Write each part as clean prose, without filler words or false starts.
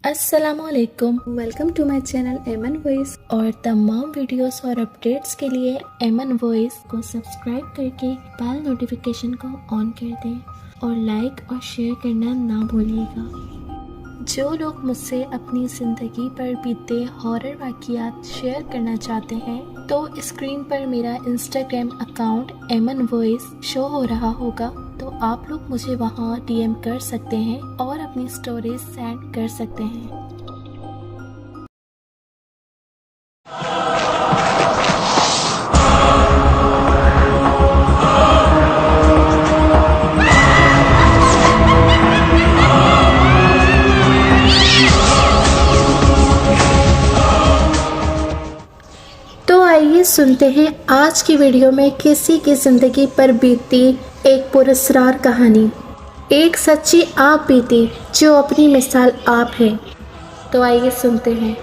अस्सलाम वालेकुम। Welcome to my channel एमन वॉइस। और तमाम वीडियोस और अपडेट्स के लिए एमन वॉइस को सब्सक्राइब करके बेल नोटिफिकेशन को ऑन कर दें और लाइक और शेयर करना ना भूलिएगा। जो लोग मुझसे अपनी ज़िंदगी पर बीते हॉरर वाक़ियात शेयर करना चाहते हैं तो स्क्रीन पर मेरा इंस्टाग्राम अकाउंट एमन वॉइस शो हो रहा होगा, तो आप लोग मुझे वहाँ डीएम कर सकते हैं और अपनी स्टोरीज सेंड कर सकते हैं। तो आइए सुनते हैं आज की वीडियो में किसी की ज़िंदगी पर बीती एक पुरस्कार कहानी। एक सच्ची आप बीती जो अपनी मिसाल आप है। तो आइए सुनते हैं।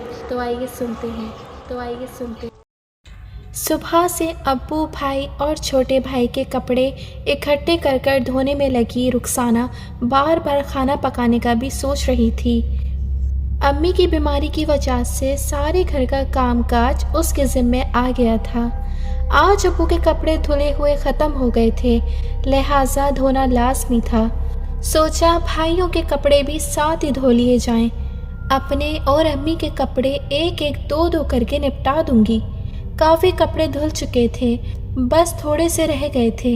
सुबह से अब्बू, भाई और छोटे भाई के कपड़े इकट्ठे कर कर धोने में लगी रुखसाना बार बार खाना पकाने का भी सोच रही थी। अम्मी की बीमारी की वजह से सारे घर का कामकाज उसके ज़िम्मे आ गया था। आज अब्बू के कपड़े धुले हुए ख़त्म हो गए थे, लिहाजा धोना लाज़मी था। सोचा भाइयों के कपड़े भी साथ ही धो लिए जाएं। अपने और अम्मी के कपड़े एक एक दो दो करके निपटा दूंगी। काफ़ी कपड़े धुल चुके थे, बस थोड़े से रह गए थे।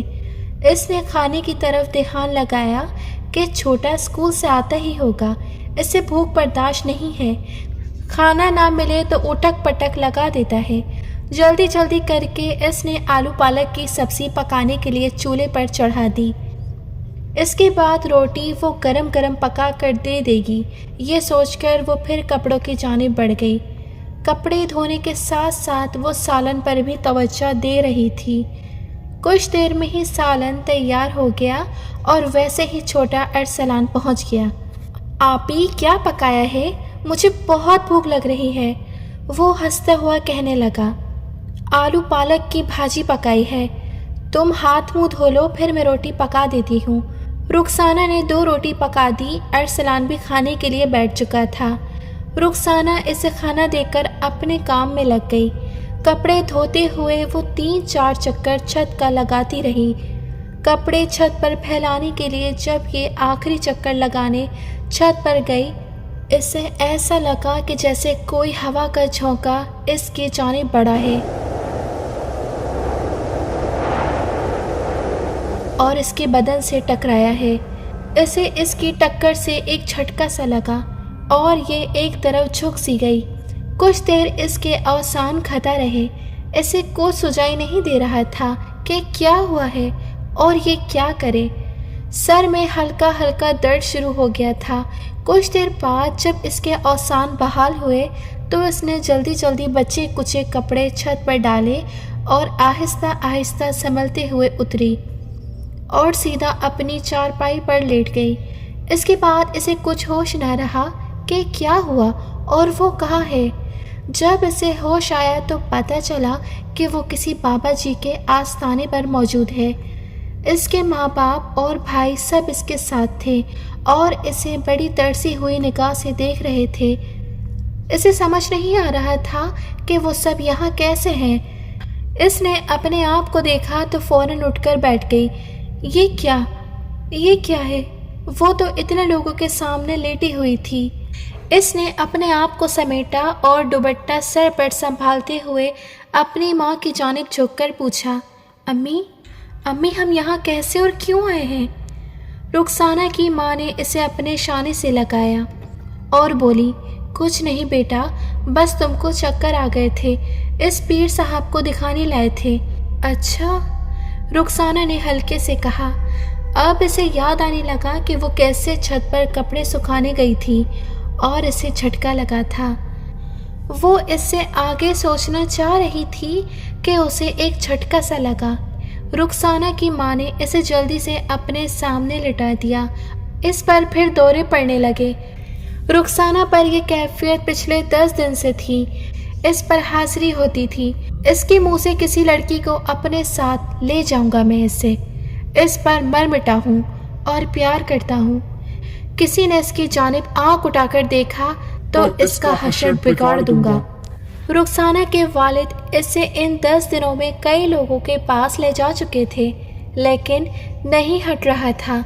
इसने खाने की तरफ ध्यान लगाया कि छोटा स्कूल से आता ही होगा, इससे भूख बर्दाश्त नहीं है। खाना ना मिले तो उठक पटक लगा देता है। जल्दी जल्दी करके इसने आलू पालक की सब्ज़ी पकाने के लिए चूल्हे पर चढ़ा दी। इसके बाद रोटी वो गरम गरम पका कर दे देगी, ये सोचकर वो फिर कपड़ों की जानिब बढ़ गई। कपड़े धोने के साथ साथ वो सालन पर भी तवज्जो दे रही थी। कुछ देर में ही सालन तैयार हो गया और वैसे ही छोटा अरसलान पहुंच गया। आपी क्या पकाया है? मुझे बहुत भूख लग रही है, वो हंसता हुआ कहने लगा। आलू पालक की भाजी पकाई है, तुम हाथ मुंह धो लो, फिर मैं रोटी पका देती हूँ। रुखसाना ने 2 रोटी पका दी। अरसलान भी खाने के लिए बैठ चुका था। रुखसाना इसे खाना देकर अपने काम में लग गई। कपड़े धोते हुए वो 3-4 चक्कर छत का लगाती रही। कपड़े छत पर फैलाने के लिए जब ये आखिरी चक्कर लगाने छत पर गई, इसे ऐसा लगा कि जैसे कोई हवा का झोंका इसके जाने बढ़ा है और इसके बदन से टकराया है। इसे इसकी टक्कर से एक झटका सा लगा और ये एक तरफ झुक सी गई। कुछ देर इसके अवसान खता रहे। इसे कुछ सुझाई नहीं दे रहा था कि क्या हुआ है और ये क्या करे। सर में हल्का हल्का दर्द शुरू हो गया था। कुछ देर बाद जब इसके अवसान बहाल हुए तो इसने जल्दी जल्दी बचे कुचे कपड़े छत पर डाले और आहिस्ता आहिस्ता संभलते हुए उतरी और सीधा अपनी चारपाई पर लेट गई। इसके बाद इसे कुछ होश न रहा कि क्या हुआ और वो कहाँ है। जब इसे होश आया तो पता चला कि वो किसी बाबा जी के आस्थाने पर मौजूद है। इसके माँ बाप और भाई सब इसके साथ थे और इसे बड़ी तरसी हुई निगाह से देख रहे थे। इसे समझ नहीं आ रहा था कि वो सब यहाँ कैसे हैं। इसने अपने आप को देखा तो फौरन उठकर बैठ गई। ये क्या है? वो तो इतने लोगों के सामने लेटी हुई थी। इसने अपने आप को समेटा और दुपट्टा सर पर संभालते हुए अपनी माँ की जानिब झुककर पूछा, अम्मी हम यहाँ कैसे और क्यों आए हैं? रुखसाना की माँ ने इसे अपने शाने से लगाया और बोली, कुछ नहीं बेटा, बस तुमको चक्कर आ गए थे, इस पीर साहब को दिखाने लाए थे। अच्छा, रुखसाना ने हल्के से कहा। अब इसे याद आने लगा कि वो कैसे छत पर कपड़े सुखाने गई थी और इसे झटका लगा था। वो इससे आगे सोचना चाह रही थी कि उसे एक झटका सा लगा। रुखसाना की माँ ने इसे जल्दी से अपने सामने लिटा दिया। इस पर फिर दौरे पड़ने लगे। रुखसाना पर यह कैफियत पिछले 10 दिन से थी। इस पर हाजिरी होती थी। इसके मुंह से किसी लड़की को अपने साथ ले जाऊंगा मैं, इस पर मर मिटा हूँ और प्यार करता हूँ। किसी ने इसकी जानिब आंख उठाकर देखा तो इसका हशर बिगाड़ दूंगा। रुखसाना के वालिद इसे इन 10 दिनों में कई लोगों के पास ले जा चुके थे, लेकिन नहीं हट रहा था।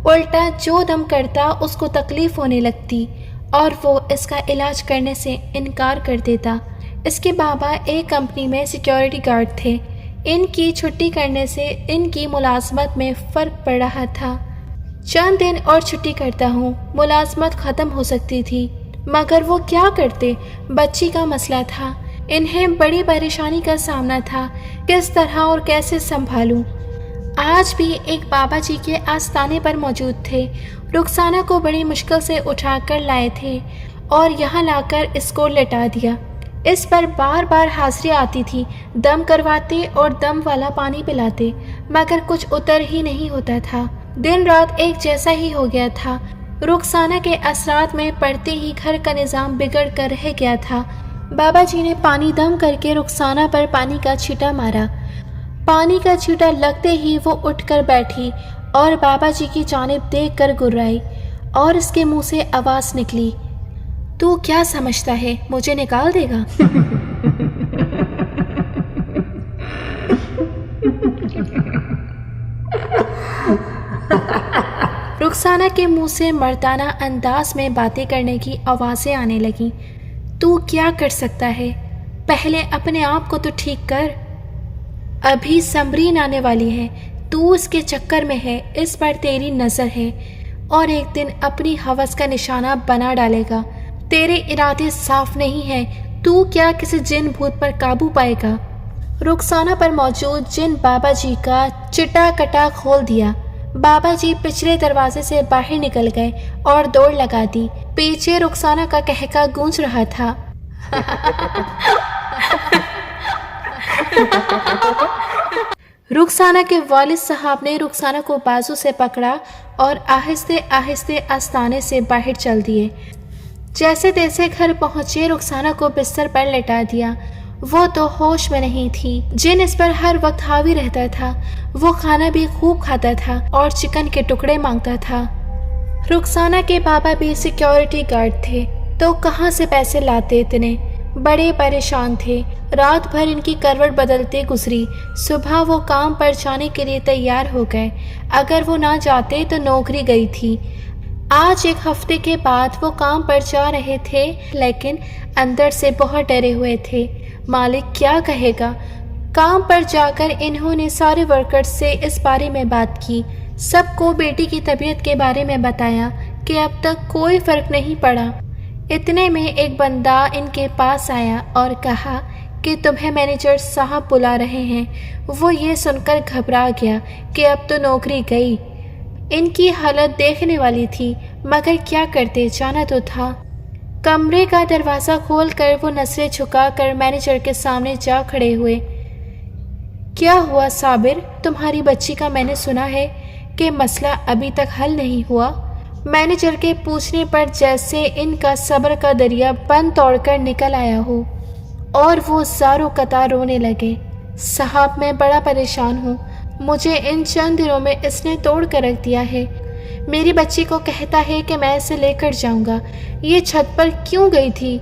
उल्टा जो दम करता उसको तकलीफ होने लगती और वो इसका इलाज करने से इनकार कर देता। इसके बाबा एक कंपनी में सिक्योरिटी गार्ड थे। इनकी छुट्टी करने से इनकी मुलाजमत में फ़र्क पड़ रहा था। चंद दिन और छुट्टी करता हूँ, मुलाजमत ख़त्म हो सकती थी, मगर वो क्या करते? बच्ची का मसला था। इन्हें बड़ी परेशानी का सामना था, किस तरह और कैसे संभालूं। आज भी एक बाबा जी के आस्ताने पर मौजूद थे। रुखसाना को बड़ी मुश्किल से उठाकर लाए थे और यहाँ लाकर इसको लेटा दिया। इस पर बार बार हाजिरी आती थी। दम करवाते और दम वाला पानी पिलाते, मगर कुछ उतर ही नहीं होता था। दिन रात एक जैसा ही हो गया था। रुखसाना के असरात में पड़ते ही घर का निज़ाम बिगड़ कर रह गया था। बाबा जी ने पानी दम करके रुखसाना पर पानी का छींटा मारा। पानी का छींटा लगते ही वो उठकर बैठी और बाबा जी की जानिब देख कर गुर्राई और इसके मुंह से आवाज़ निकली, तू क्या समझता है मुझे निकाल देगा? रुखसाना के मुंह से मर्दाना अंदाज में बातें करने की आवाज़ें आने लगीं। तू क्या कर सकता है? पहले अपने आप को तो ठीक कर। अभी समरीन आने वाली है, तू उसके चक्कर में है, इस पर तेरी नज़र है और एक दिन अपनी हवस का निशाना बना डालेगा। तेरे इरादे साफ नहीं हैं, तू क्या किसी जिन भूत पर काबू पाएगा? रुखसाना पर मौजूद जिन बाबा जी का चिटा कटा खोल दिया। बाबा जी पिछले दरवाजे से बाहर निकल गए और दौड़ लगा दी। पीछे रुखसाना का कहका गूंज रहा था। रुखसाना के वालिद साहब ने रुखसाना को बाजू से पकड़ा और आहिस्ते आहिस्ते आस्ताने से बाहर चल दिए। जैसे तैसे घर पहुंचे रुखसाना को बिस्तर पर लेटा दिया। वो तो होश में नहीं थी। जिन इस पर हर वक्त हावी रहता था। वो खाना भी खूब खाता था और चिकन के टुकड़े मांगता था। रुखसाना के बाबा भी सिक्योरिटी गार्ड थे, तो कहाँ से पैसे लाते इतने? बड़े परेशान थे। रात भर इनकी करवट बदलते गुजरी। सुबह वो काम पर जाने के लिए तैयार हो गए। अगर वो ना जाते तो नौकरी गई थी। आज एक हफ्ते के बाद वो काम पर जा रहे थे, लेकिन अंदर से बहुत डरे हुए थे। मालिक क्या कहेगा? काम पर जाकर इन्होंने सारे वर्कर्स से इस बारे में बात की। सबको बेटी की तबीयत के बारे में बताया कि अब तक कोई फ़र्क नहीं पड़ा। इतने में एक बंदा इनके पास आया और कहा कि तुम्हें मैनेजर साहब बुला रहे हैं। वो ये सुनकर घबरा गया कि अब तो नौकरी गई। इनकी हालत देखने वाली थी, मगर क्या करते, जाना तो था। कमरे का दरवाज़ा खोलकर वो नजरें झुकाकर मैनेजर के सामने जा खड़े हुए। क्या हुआ साबिर, तुम्हारी बच्ची का मैंने सुना है कि मसला अभी तक हल नहीं हुआ। मैनेजर के पूछने पर जैसे इनका सब्र का दरिया बंद तोड़कर निकल आया हो और वो ज़ारों कतार रोने लगे। साहब मैं बड़ा परेशान हूँ, मुझे इन चंद दिनों में इसने तोड़ कर रख दिया है। मेरी बच्ची को कहता है कि मैं इसे लेकर जाऊंगा। ये छत पर क्यों गई थी?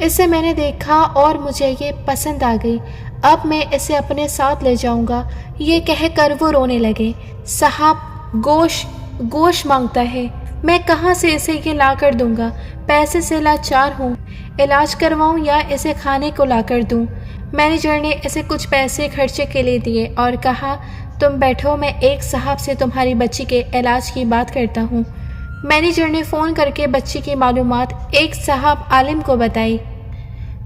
इसे मैंने देखा और मुझे ये पसंद आ गई। अब मैं इसे अपने साथ ले जाऊंगा। ये कहकर वो रोने लगे। साहब गोश मांगता है, मैं कहाँ से इसे ये ला कर दूंगा? पैसे से लाचार हूँ। इलाज करवाऊँ या इसे खाने को ला कर दूँ? मैनेजर ने इसे कुछ पैसे खर्चे के लिए दिए और कहा तुम बैठो, मैं एक साहब से तुम्हारी बच्ची के इलाज की बात करता हूँ। मैनेजर ने फ़ोन करके बच्ची की मालूमात एक साहब आलिम को बताई।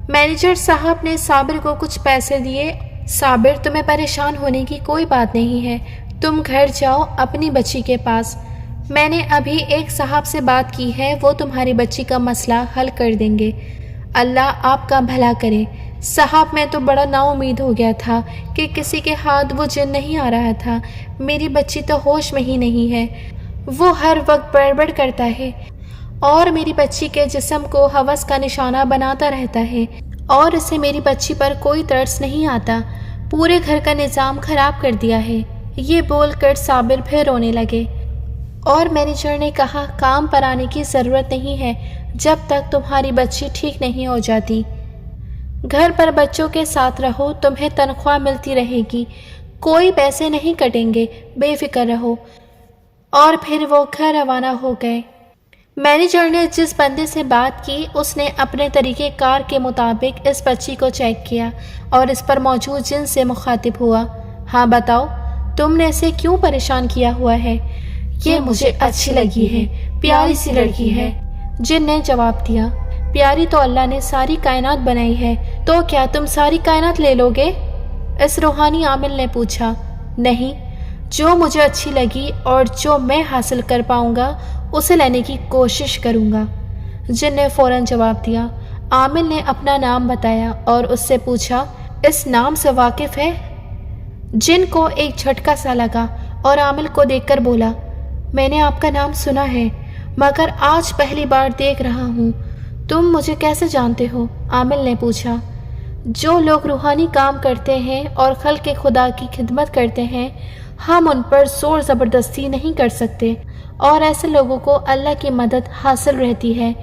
मैनेजर साहब ने साबिर को कुछ पैसे दिए। साबिर, तुम्हें परेशान होने की कोई बात नहीं है, तुम घर जाओ अपनी बच्ची के पास। मैंने अभी एक साहब से बात की है, वो तुम्हारी बच्ची का मसला हल कर देंगे। अल्लाह आपका भला करे। साहब मैं तो बड़ा नाउम्मीद हो गया था कि किसी के हाथ वो जिन नहीं आ रहा था। मेरी बच्ची तो होश में ही नहीं है। वो हर वक्त बड़बड़ करता है और मेरी बच्ची के जिस्म को हवस का निशाना बनाता रहता है और इसे मेरी बच्ची पर कोई तरस नहीं आता। पूरे घर का निज़ाम खराब कर दिया है। ये बोलकर साबिर फिर रोने लगे اور مینیجر نے کہا کام پر آنے کی ضرورت نہیں ہے جب تک تمہاری بچی ٹھیک نہیں ہو جاتی۔ گھر پر بچوں کے ساتھ رہو، تمہیں تنخواہ ملتی رہے گی، کوئی پیسے نہیں کٹیں گے، بے فکر رہو۔ اور پھر وہ گھر روانہ ہو گئے۔ مینیجر نے جس بندے سے بات کی اس نے اپنے طریقہ کار کے مطابق اس بچی کو چیک کیا اور اس پر موجود جن سے مخاطب ہوا۔ ہاں بتاؤ، تم نے اسے کیوں پریشان کیا ہوا ہے؟ یہ مجھے اچھی لگی ہے، پیاری سی لڑکی ہے، جن نے جواب دیا۔ پیاری تو اللہ نے ساری کائنات بنائی ہے، تو کیا تم ساری کائنات لے لو گے؟ اس روحانی عامل نے پوچھا۔ نہیں، جو مجھے اچھی لگی اور جو میں حاصل کر پاؤں گا اسے لینے کی کوشش کروں گا، جن نے فوراً جواب دیا۔ عامل نے اپنا نام بتایا اور اس سے پوچھا، اس نام سے واقف ہے؟ جن کو ایک جھٹکا سا لگا اور عامل کو دیکھ کر بولا، میں نے آپ کا نام سنا ہے مگر آج پہلی بار دیکھ رہا ہوں، تم مجھے کیسے جانتے ہو؟ عامل نے پوچھا۔ جو لوگ روحانی کام کرتے ہیں اور خلق خدا کی خدمت کرتے ہیں، ہم ان پر زور زبردستی نہیں کر سکتے اور ایسے لوگوں کو اللہ کی مدد حاصل رہتی ہے۔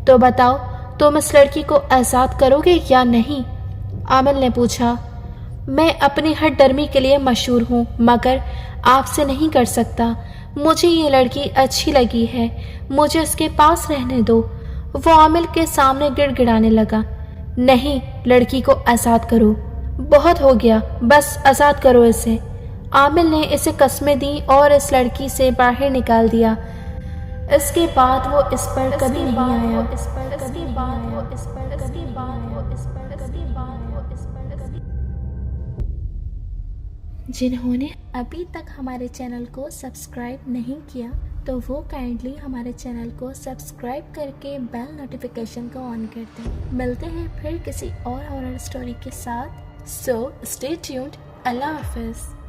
تو بتاؤ، تم اس لڑکی کو آزاد کرو گے یا نہیں؟ عامل نے پوچھا۔ میں اپنی ہر ڈرمی کے لیے مشہور ہوں مگر آپ سے نہیں کر سکتا، مجھے یہ لڑکی اچھی لگی ہے، مجھے اس کے پاس رہنے دو۔ وہ عامل کے سامنے گڑ گڑانے لگا۔ نہیں، لڑکی کو آزاد کرو، بہت ہو گیا، بس آزاد کرو اسے۔ عامل نے اسے قسمیں دیں اور اس لڑکی سے باہر نکال دیا۔ اس کے بعد وہ اس پر کبھی نہیں آیا۔ جنہوں نے ابھی تک ہمارے چینل کو سبسکرائب نہیں کیا تو وہ کائنڈلی ہمارے چینل کو سبسکرائب کر کے بیل نوٹیفیکیشن کو آن کر دیں۔ ملتے ہیں پھر کسی اور ہارر اسٹوری کے ساتھ، سو اسٹے ٹیونڈ۔ اللہ حافظ۔